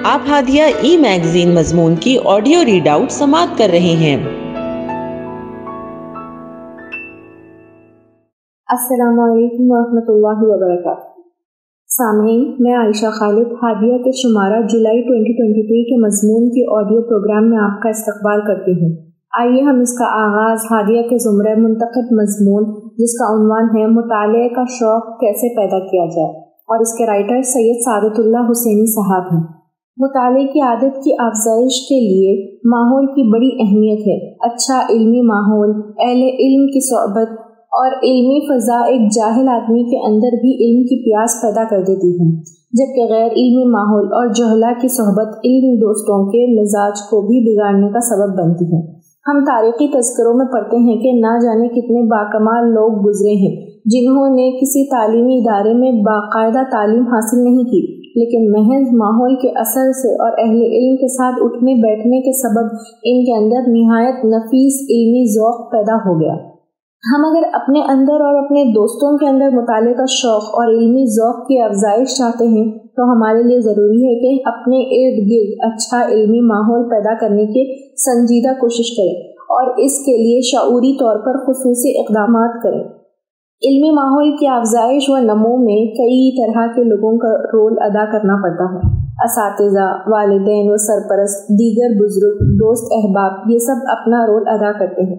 آپ ہادیہ ای میگزین مضمون کی آڈیو ریڈ آؤٹ سماعت کر رہے ہیں۔ السلام علیکم ورحمۃ اللہ وبرکاتہ۔ سامعین، میں عائشہ خالد ہادیہ کے شمارہ جولائی 2023 کے مضمون کی آڈیو پروگرام میں آپ کا استقبال کرتی ہوں۔ آئیے ہم اس کا آغاز ہادیہ کے زمرہ منتخب مضمون جس کا عنوان ہے مطالعے کا شوق کیسے پیدا کیا جائے، اور اس کے رائٹر سید سعادت اللہ حسینی صاحب ہیں۔ مطالعے کی عادت کی افزائش کے لیے ماحول کی بڑی اہمیت ہے۔ اچھا علمی ماحول، اہل علم کی صحبت اور علمی فضا ایک جاہل آدمی کے اندر بھی علم کی پیاس پیدا کر دیتی ہے، جبکہ غیر علمی ماحول اور جہلا کی صحبت علمی دوستوں کے مزاج کو بھی بگاڑنے کا سبب بنتی ہے۔ ہم تاریخی تذکروں میں پڑھتے ہیں کہ نہ جانے کتنے باکمال لوگ گزرے ہیں جنہوں نے کسی تعلیمی ادارے میں باقاعدہ تعلیم حاصل نہیں کی، لیکن محض ماحول کے اثر سے اور اہل علم کے ساتھ اٹھنے بیٹھنے کے سبب ان کے اندر نہایت نفیس علمی ذوق پیدا ہو گیا۔ ہم اگر اپنے اندر اور اپنے دوستوں کے اندر مطالعے کا شوق اور علمی ذوق کی افزائش چاہتے ہیں تو ہمارے لیے ضروری ہے کہ اپنے ارد گرد اچھا علمی ماحول پیدا کرنے کی سنجیدہ کوشش کریں اور اس کے لیے شعوری طور پر خصوصی اقدامات کریں۔ علمی ماحول کی افزائش و نمو میں کئی طرح کے لوگوں کا رول ادا کرنا پڑتا ہے۔ اساتذہ، والدین و سرپرست، دیگر بزرگ، دوست احباب، یہ سب اپنا رول ادا کرتے ہیں،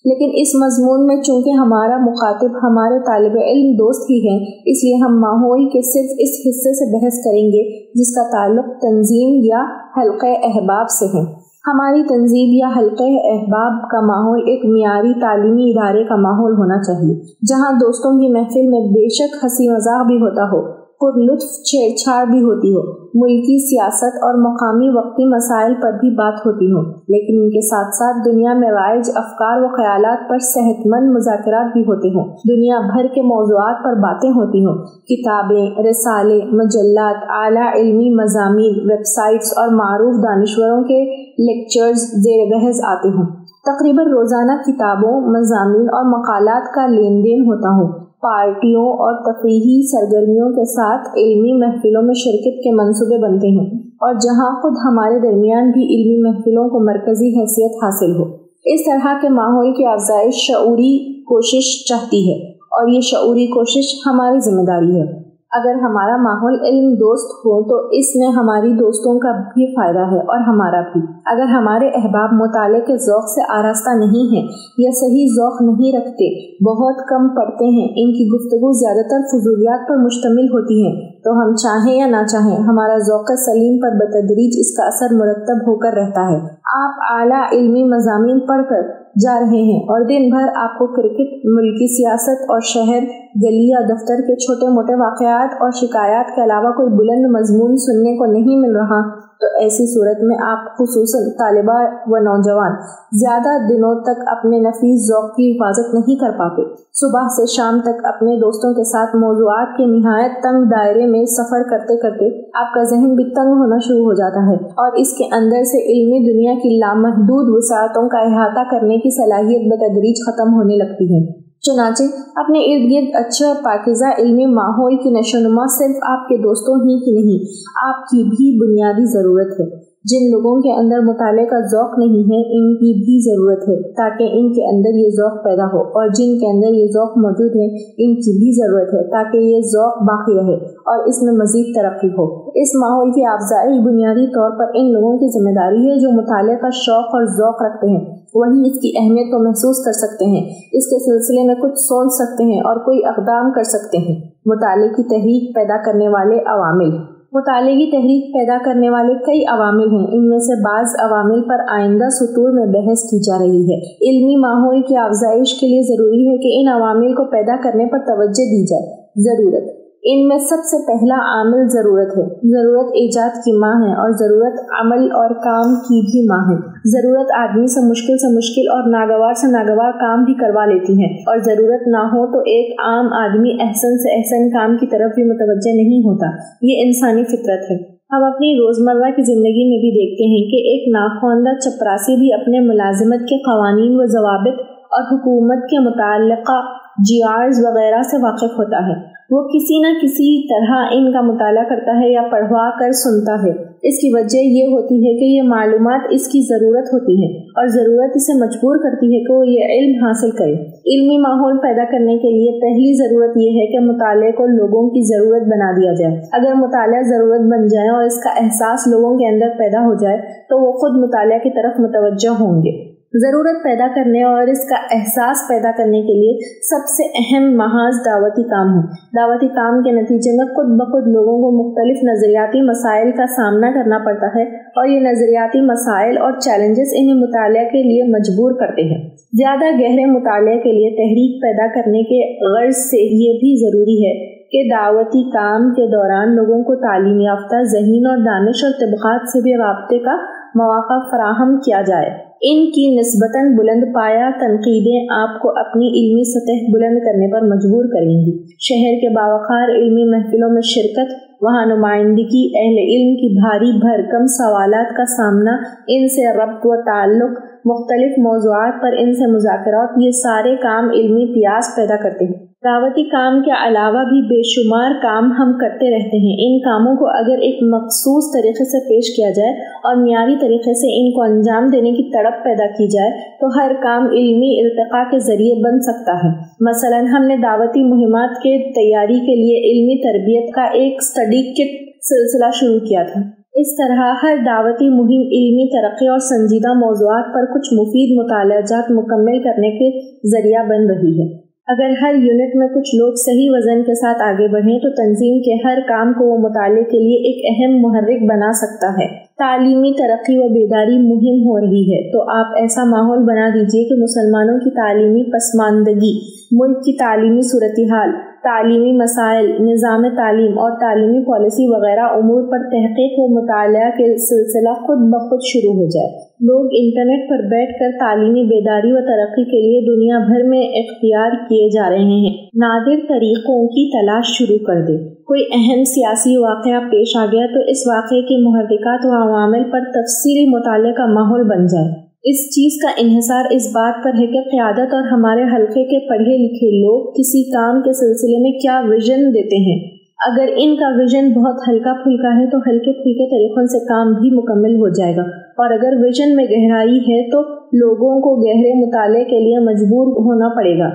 لیکن اس مضمون میں چونکہ ہمارا مخاطب ہمارے طالب علم دوست ہی ہیں، اس لیے ہم ماحول کے صرف اس حصے سے بحث کریں گے جس کا تعلق تنظیم یا حلقہ احباب سے ہے۔ ہماری تنظیم یا حلقہ احباب کا ماحول ایک معیاری تعلیمی ادارے کا ماحول ہونا چاہیے، جہاں دوستوں کی محفل میں بے شک ہنسی مذاق بھی ہوتا ہو، پر لطف چھیڑ چھاڑ بھی ہوتی ہو، ملکی سیاست اور مقامی وقتی مسائل پر بھی بات ہوتی ہو، لیکن ان کے ساتھ ساتھ دنیا میں رائج افکار و خیالات پر صحت مند مذاکرات بھی ہوتے ہوں، دنیا بھر کے موضوعات پر باتیں ہوتی ہوں، کتابیں، رسالے، مجلات، اعلیٰ علمی مضامین، ویب سائٹس اور معروف دانشوروں کے لیکچرز زیر بحث آتے ہوں۔ تقریباً روزانہ کتابوں، مضامین اور مقالات کا لین دین ہوتا ہو۔ پارٹیوں اور تفریحی سرگرمیوں کے ساتھ علمی محفلوں میں شرکت کے منصوبے بنتے ہیں، اور جہاں خود ہمارے درمیان بھی علمی محفلوں کو مرکزی حیثیت حاصل ہو۔ اس طرح کے ماحول کی افزائش شعوری کوشش چاہتی ہے، اور یہ شعوری کوشش ہماری ذمہ داری ہے۔ اگر ہمارا ماحول علم دوست ہو تو اس میں ہماری دوستوں کا بھی فائدہ ہے اور ہمارا بھی۔ اگر ہمارے احباب مطالعے کے ذوق سے آراستہ نہیں ہیں یا صحیح ذوق نہیں رکھتے، بہت کم پڑھتے ہیں، ان کی گفتگو زیادہ تر فضولیات پر مشتمل ہوتی ہے، تو ہم چاہیں یا نہ چاہیں ہمارا ذوق سلیم پر بتدریج اس کا اثر مرتب ہو کر رہتا ہے۔ آپ اعلیٰ علمی مضامین پڑھ کر جا رہے ہیں اور دن بھر آپ کو کرکٹ، ملکی سیاست اور شہر، گلی یا دفتر کے چھوٹے موٹے واقعات اور شکایات کے علاوہ کوئی بلند مضمون سننے کو نہیں مل رہا، تو ایسی صورت میں آپ خصوصاً طالبہ و نوجوان زیادہ دنوں تک اپنے نفیس ذوق کی حفاظت نہیں کر پاتے۔ صبح سے شام تک اپنے دوستوں کے ساتھ موضوعات کے نہایت تنگ دائرے میں سفر کرتے کرتے آپ کا ذہن بھی تنگ ہونا شروع ہو جاتا ہے، اور اس کے اندر سے علمی دنیا کی لامحدود وسعتوں کا احاطہ کرنے کی صلاحیت بتدریج ختم ہونے لگتی ہے۔ چنانچہ اپنے ارد گرد اچھے اور پاکیزہ علمی ماحول کی نشوونما صرف آپ کے دوستوں ہی کی نہیں، آپ کی بھی بنیادی ضرورت ہے۔ جن لوگوں کے اندر مطالعے کا ذوق نہیں ہے، ان کی بھی ضرورت ہے تاکہ ان کے اندر یہ ذوق پیدا ہو، اور جن کے اندر یہ ذوق موجود ہے ان کی بھی ضرورت ہے تاکہ یہ ذوق باقی رہے اور اس میں مزید ترقی ہو۔ اس ماحول کی افزائش بنیادی طور پر ان لوگوں کی ذمہ داری ہے جو مطالعے کا شوق اور ذوق رکھتے ہیں، وہی اس کی اہمیت کو محسوس کر سکتے ہیں، اس کے سلسلے میں کچھ سوچ سکتے ہیں اور کوئی اقدام کر سکتے ہیں۔ مطالعے کی تحریک پیدا کرنے والے عوامل۔ مطالعے کی تحریک پیدا کرنے والے کئی عوامل ہیں، ان میں سے بعض عوامل پر آئندہ سطور میں بحث کی جا رہی ہے۔ علمی ماحول کی افزائش کے لیے ضروری ہے کہ ان عوامل کو پیدا کرنے پر توجہ دی جائے۔ ضرورت، ان میں سب سے پہلا عامل ضرورت ہے۔ ضرورت ایجاد کی ماں ہے اور ضرورت عمل اور کام کی بھی ماں ہے۔ ضرورت آدمی سے مشکل اور ناگوار کام بھی کروا لیتی ہے، اور ضرورت نہ ہو تو ایک عام آدمی احسن سے احسن کام کی طرف بھی متوجہ نہیں ہوتا۔ یہ انسانی فطرت ہے۔ ہم اپنی روزمرہ کی زندگی میں بھی دیکھتے ہیں کہ ایک ناخواندہ چپراسی بھی اپنے ملازمت کے قوانین و ضوابط اور حکومت کے متعلقہ جیارز وغیرہ سے واقف ہوتا ہے۔ وہ کسی نہ کسی طرح ان کا مطالعہ کرتا ہے یا پڑھوا کر سنتا ہے۔ اس کی وجہ یہ ہوتی ہے کہ یہ معلومات اس کی ضرورت ہوتی ہے اور ضرورت اسے مجبور کرتی ہے کہ وہ یہ علم حاصل کرے۔ علمی ماحول پیدا کرنے کے لیے پہلی ضرورت یہ ہے کہ مطالعے کو لوگوں کی ضرورت بنا دیا جائے۔ اگر مطالعہ ضرورت بن جائے اور اس کا احساس لوگوں کے اندر پیدا ہو جائے تو وہ خود مطالعہ کی طرف متوجہ ہوں گے۔ ضرورت پیدا کرنے اور اس کا احساس پیدا کرنے کے لیے سب سے اہم محاذ دعوتی کام ہے۔ دعوتی کام کے نتیجے میں خود بخود لوگوں کو مختلف نظریاتی مسائل کا سامنا کرنا پڑتا ہے اور یہ نظریاتی مسائل اور چیلنجز انہیں مطالعہ کے لیے مجبور کرتے ہیں۔ زیادہ گہرے مطالعے کے لیے تحریک پیدا کرنے کے غرض سے یہ بھی ضروری ہے کہ دعوتی کام کے دوران لوگوں کو تعلیم یافتہ ذہین اور دانش اور طبقات سے بھی رابطے کا مواقع فراہم کیا جائے۔ ان کی نسبتاً بلند پایہ تنقیدیں آپ کو اپنی علمی سطح بلند کرنے پر مجبور کریں گی۔ شہر کے باوقار علمی محفلوں میں شرکت، وہاں نمائندگی، اہل علم کی بھاری بھرکم سوالات کا سامنا، ان سے ربط و تعلق، مختلف موضوعات پر ان سے مذاکرات، یہ سارے کام علمی پیاس پیدا کرتے ہیں۔ دعوتی کام کے علاوہ بھی بے شمار کام ہم کرتے رہتے ہیں۔ ان کاموں کو اگر ایک مخصوص طریقے سے پیش کیا جائے اور معیاری طریقے سے ان کو انجام دینے کی تڑپ پیدا کی جائے تو ہر کام علمی ارتقاء کے ذریعے بن سکتا ہے۔ مثلا ہم نے دعوتی مہمات کے تیاری کے لیے علمی تربیت کا ایک اسٹڈی کٹ سلسلہ شروع کیا تھا۔ اس طرح ہر دعوتی مہم علمی ترقی اور سنجیدہ موضوعات پر کچھ مفید مطالعہ جات مکمل کرنے کے ذریعہ بن رہی ہے۔ اگر ہر یونٹ میں کچھ لوگ صحیح وزن کے ساتھ آگے بڑھیں تو تنظیم کے ہر کام کو وہ مطالعے کے لیے ایک اہم محرک بنا سکتا ہے۔ تعلیمی ترقی و بیداری مہم ہو رہی ہے تو آپ ایسا ماحول بنا دیجیے کہ مسلمانوں کی تعلیمی پسماندگی، ملک کی تعلیمی صورتحال، تعلیمی مسائل، نظام تعلیم اور تعلیمی پالیسی وغیرہ امور پر تحقیق و مطالعہ کے سلسلہ خود بخود شروع ہو جائے۔ لوگ انٹرنیٹ پر بیٹھ کر تعلیمی بیداری و ترقی کے لیے دنیا بھر میں اختیار کیے جا رہے ہیں۔ نادر طریقوں کی تلاش شروع کر دے۔ کوئی اہم سیاسی واقعہ پیش آ گیا تو اس واقعے کی محرکات و عوامل پر تفصیلی مطالعے کا ماحول بن جائے۔ اس چیز کا انحصار اس بات پر ہے کہ قیادت اور ہمارے حلقے کے پڑھے لکھے لوگ کسی کام کے سلسلے میں کیا ویژن دیتے ہیں۔ اگر ان کا ویژن بہت ہلکا پھلکا ہے تو ہلکے پھلکے طریقوں سے کام بھی مکمل ہو جائے گا، اور اگر ویژن میں گہرائی ہے تو لوگوں کو گہرے مطالعے کے لیے مجبور ہونا پڑے گا۔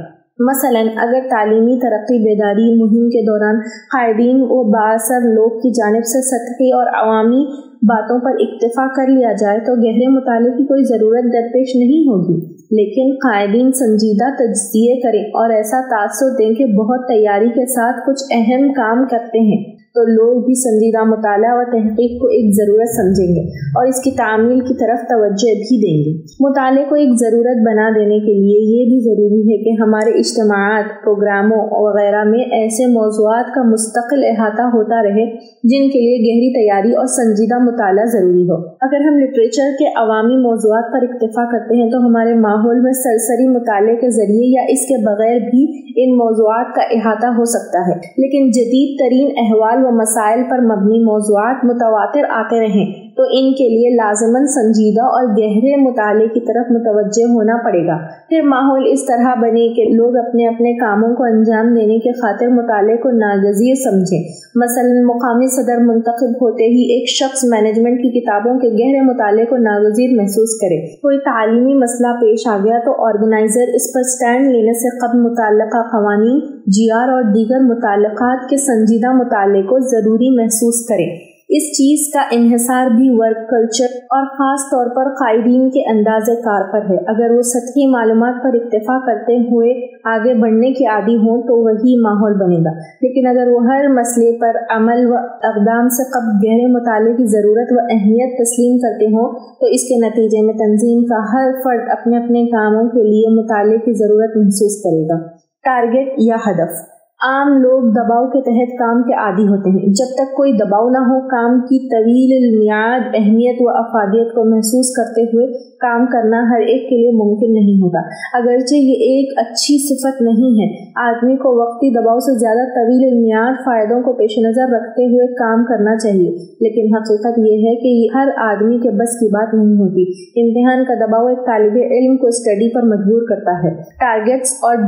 مثلا اگر تعلیمی ترقی بیداری مہم کے دوران قائدین و بااثر لوگ کی جانب سے سطحی اور عوامی باتوں پر اکتفا کر لیا جائے تو گہرے مطالعے کی کوئی ضرورت درپیش نہیں ہوگی، لیکن قائدین سنجیدہ تجزیے کریں اور ایسا تاثر دیں کہ بہت تیاری کے ساتھ کچھ اہم کام کرتے ہیں تو لوگ بھی سنجیدہ مطالعہ و تحقیق کو ایک ضرورت سمجھیں گے اور اس کی تعمیل کی طرف توجہ بھی دیں گے۔ مطالعے کو ایک ضرورت بنا دینے کے لیے یہ بھی ضروری ہے کہ ہمارے اجتماعات، پروگراموں وغیرہ میں ایسے موضوعات کا مستقل احاطہ ہوتا رہے جن کے لیے گہری تیاری اور سنجیدہ مطالعہ ضروری ہو۔ اگر ہم لٹریچر کے عوامی موضوعات پر اکتفا کرتے ہیں تو ہمارے ماحول میں سرسری مطالعے کے ذریعے یا اس کے بغیر بھی ان موضوعات کا احاطہ ہو سکتا ہے، لیکن جدید ترین احوال و مسائل پر مبنی موضوعات متواتر آتے رہیں تو ان کے لیے لازماً سنجیدہ اور گہرے مطالعے کی طرف متوجہ ہونا پڑے گا۔ پھر ماحول اس طرح بنے کہ لوگ اپنے اپنے کاموں کو انجام دینے کے خاطر مطالعے کو ناگزیر سمجھیں۔ مثلا مقامی صدر منتخب ہوتے ہی ایک شخص مینجمنٹ کی کتابوں کے گہرے مطالعے کو ناگزیر محسوس کرے۔ کوئی تعلیمی مسئلہ پیش آ گیا تو آرگنائزر اس پر سٹینڈ لینے سے قبل متعلقہ قوانین، جی آر اور دیگر متعلقات کے سنجیدہ مطالعے کو ضروری محسوس کرے۔ اس چیز کا انحصار بھی ورک کلچر اور خاص طور پر قائدین کے انداز کار پر ہے۔ اگر وہ سطحی معلومات پر اکتفا کرتے ہوئے آگے بڑھنے کے عادی ہوں تو وہی ماحول بنے گا، لیکن اگر وہ ہر مسئلے پر عمل و اقدام سے قبل گہرے مطالعے کی ضرورت و اہمیت تسلیم کرتے ہوں تو اس کے نتیجے میں تنظیم کا ہر فرد اپنے اپنے کاموں کے لیے مطالعے کی ضرورت محسوس کرے گا۔ ٹارگٹ یا ہدف۔ عام لوگ دباؤ کے تحت کام کے عادی ہوتے ہیں۔ جب تک کوئی دباؤ نہ ہو، کام کی طویل المیعاد اہمیت و افادیت کو محسوس کرتے ہوئے کام کرنا ہر ایک کے لیے ممکن نہیں ہوگا۔ اگرچہ یہ ایک اچھی صفت نہیں ہے، آدمی کو وقتی دباؤ سے زیادہ طویل المیعاد فائدوں کو پیش نظر رکھتے ہوئے کام کرنا چاہیے، لیکن حقیقت یہ ہے کہ یہ ہر آدمی کے بس کی بات نہیں ہوتی۔ امتحان کا دباؤ ایک طالب علم کو اسٹڈی پر مجبور کرتا ہے۔ ٹارگٹس اور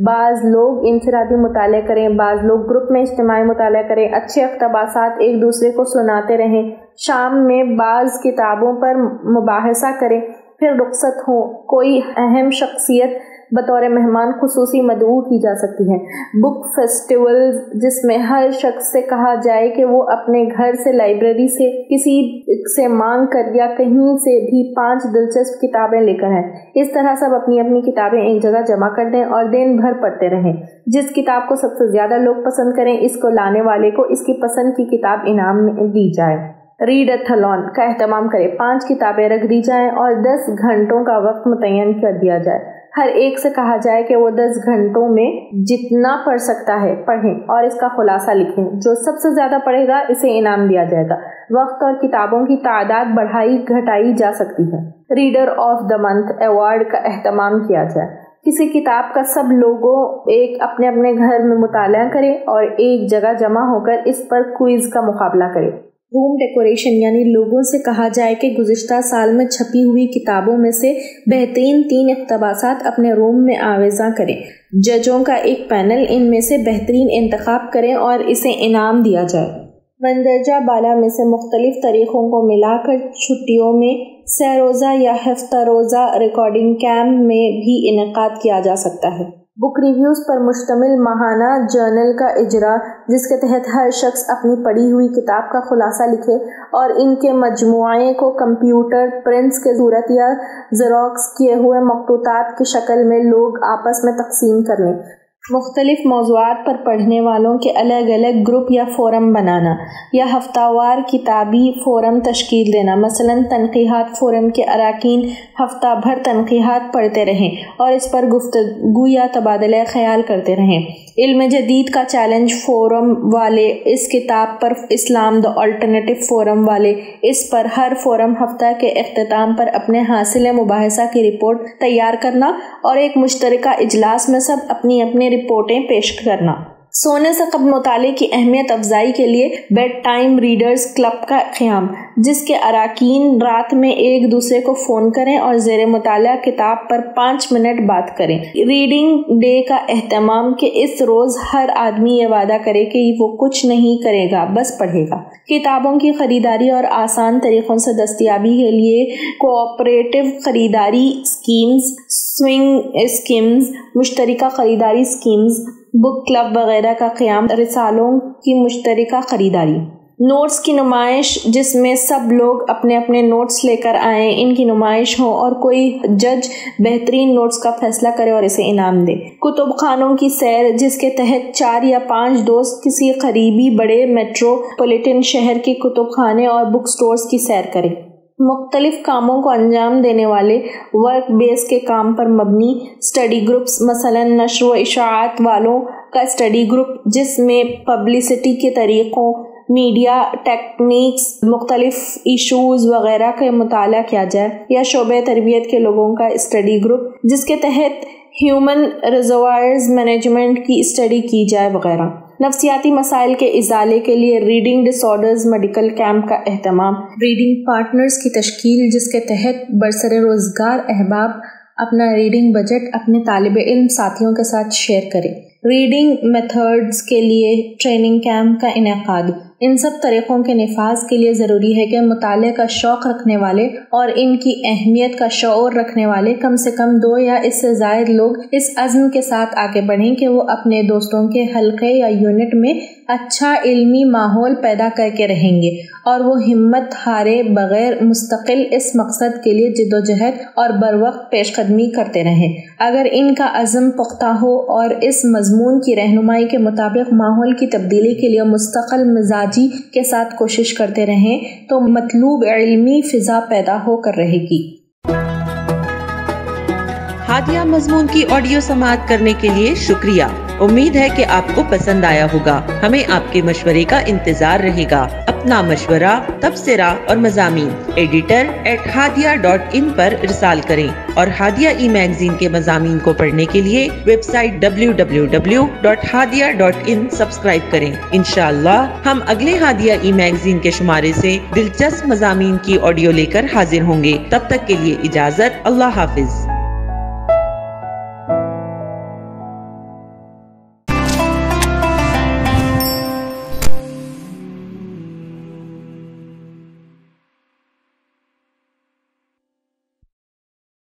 بعض لوگ انفرادی مطالعہ کریں، بعض لوگ گروپ میں اجتماعی مطالعہ کریں، اچھے اقتباسات ایک دوسرے کو سناتے رہیں، شام میں بعض کتابوں پر مباحثہ کریں، پھر رخصت ہوں۔ کوئی اہم شخصیت بطور مہمان خصوصی مدعو کی جا سکتی ہے۔ بک فیسٹیول جس میں ہر شخص سے کہا جائے کہ وہ اپنے گھر سے، لائبریری سے، کسی سے مانگ کر یا کہیں سے بھی 5 دلچسپ کتابیں لے کر آئیں۔ اس طرح سب اپنی اپنی کتابیں ایک جگہ جمع کر دیں اور دن بھر پڑھتے رہیں۔ جس کتاب کو سب سے زیادہ لوگ پسند کریں، اس کو لانے والے کو اس کی پسند کی کتاب انعام میں دی جائے۔ ریڈ-ا-تھلون کا اہتمام کریں، 5 کتابیں رکھ دی جائیں اور 10 گھنٹوں کا وقت متعین کر دیا جائے۔ ہر ایک سے کہا جائے کہ وہ 10 گھنٹوں میں جتنا پڑھ سکتا ہے پڑھیں اور اس کا خلاصہ لکھیں۔ جو سب سے زیادہ پڑھے گا اسے انعام دیا جائے گا۔ وقت اور کتابوں کی تعداد بڑھائی گھٹائی جا سکتی ہے۔ Reader of the month award کا اہتمام کیا جائے۔ کسی کتاب کا سب لوگوں اپنے اپنے گھر میں مطالعہ کریں اور ایک جگہ جمع ہو کر اس پر کوئز کا مقابلہ کریں۔ ہوم ڈیکوریشن یعنی لوگوں سے کہا جائے کہ گزشتہ سال میں چھپی ہوئی کتابوں میں سے بہترین 3 اقتباسات اپنے روم میں آویزاں کریں۔ ججوں کا ایک پینل ان میں سے بہترین انتخاب کریں اور اسے انعام دیا جائے۔ مندرجہ بالا میں سے مختلف طریقوں کو ملا کر چھٹیوں میں سہ روزہ یا ہفتہ روزہ ریکارڈنگ کیمپ میں بھی انعقاد کیا جا سکتا ہے۔ بک ریویوز پر مشتمل ماہانہ جرنل کا اجرا، جس کے تحت ہر شخص اپنی پڑھی ہوئی کتاب کا خلاصہ لکھے اور ان کے مجموعے کو کمپیوٹر پرنٹس کے صورت یا زیروکس کیے ہوئے مخطوطات کی شکل میں لوگ آپس میں تقسیم کر لیں۔ مختلف موضوعات پر پڑھنے والوں کے الگ الگ گروپ یا فورم بنانا یا ہفتہ وار کتابی فورم تشکیل دینا۔ مثلا تنقیحات فورم کے اراکین ہفتہ بھر تنقیحات پڑھتے رہیں اور اس پر گفتگو یا تبادلہ خیال کرتے رہیں۔ علم جدید کا چیلنج فورم والے اس کتاب پر، اسلام دا آلٹرنیٹو فورم والے اس پر، ہر فورم ہفتہ کے اختتام پر اپنے حاصل مباحثہ کی رپورٹ تیار کرنا اور ایک مشترکہ اجلاس میں سب اپنی اپنی رپورٹیں پیش کرنا۔ سونے سے قبل مطالعے کی اہمیت افزائی کے لیے بیڈ ٹائم ریڈرز کلب کا قیام، جس کے اراکین رات میں ایک دوسرے کو فون کریں اور زیر مطالعہ کتاب پر 5 منٹ بات کریں۔ ریڈنگ ڈے کا اہتمام کہ اس روز ہر آدمی یہ وعدہ کرے کہ وہ کچھ نہیں کرے گا، بس پڑھے گا۔ کتابوں کی خریداری اور آسان طریقوں سے دستیابی کے لیے کوآپریٹو خریداری اسکیمز، سوئنگ اسکیمز، مشترکہ خریداری اسکیمز، بک کلب وغیرہ کا قیام، رسالوں کی مشترکہ خریداری۔ نوٹس کی نمائش جس میں سب لوگ اپنے اپنے نوٹس لے کر آئیں، ان کی نمائش ہو اور کوئی جج بہترین نوٹس کا فیصلہ کرے اور اسے انعام دے۔ کتب خانوں کی سیر جس کے تحت 4 یا 5 دوست کسی قریبی بڑے میٹروپولیٹن شہر کے کتب خانے اور بک سٹورز کی سیر کریں۔ مختلف کاموں کو انجام دینے والے ورک بیس کے کام پر مبنی اسٹڈی گروپس، مثلا نشر و اشاعت والوں کا اسٹڈی گروپ جس میں پبلسٹی کے طریقوں، میڈیا ٹیکنیکس، مختلف ایشوز وغیرہ کا مطالعہ کیا جائے، یا شعبہ تربیت کے لوگوں کا اسٹڈی گروپ جس کے تحت ہیومن ریزروائرز مینجمنٹ کی اسٹڈی کی جائے وغیرہ۔ نفسیاتی مسائل کے ازالے کے لیے ریڈنگ ڈس آرڈرز میڈیکل کیمپ کا اہتمام۔ ریڈنگ پارٹنرز کی تشکیل جس کے تحت برسر روزگار احباب اپنا ریڈنگ بجٹ اپنے طالب علم ساتھیوں کے ساتھ شیئر کریں۔ ریڈنگ میتھڈز کے لیے ٹریننگ کیمپ کا انعقاد۔ ان سب طریقوں کے نفاذ کے لیے ضروری ہے کہ مطالعے کا شوق رکھنے والے اور ان کی اہمیت کا شعور رکھنے والے کم سے کم 2 یا اس سے زائد لوگ اس عزم کے ساتھ آگے بڑھیں کہ وہ اپنے دوستوں کے حلقے یا یونٹ میں اچھا علمی ماحول پیدا کر کے رہیں گے اور وہ ہمت ہارے بغیر مستقل اس مقصد کے لیے جدوجہد اور بروقت پیش قدمی کرتے رہیں۔ اگر ان کا عزم پختہ ہو اور اس مضمون کی رہنمائی کے مطابق ماحول کی تبدیلی کے لیے مستقل مزاجی کے ساتھ کوشش کرتے رہیں تو مطلوب علمی فضا پیدا ہو کر رہے گی۔ ہادیہ مضمون کی آڈیو سماعت کرنے کے لیے شکریہ۔ امید ہے کہ آپ کو پسند آیا ہوگا۔ ہمیں آپ کے مشورے کا انتظار رہے گا۔ اپنا مشورہ، تبصرہ اور مضامین editor@hadia.in پر ارسال کریں اور ہادیہ ای میگزین کے مضامین کو پڑھنے کے لیے ویب سائٹ www.hadia.in سبسکرائب کریں۔ انشاءاللہ ہم اگلے ہادیہ ای میگزین کے شمارے سے دلچسپ مضامین کی آڈیو لے کر حاضر ہوں گے۔ تب تک کے لیے اجازت، اللہ حافظ۔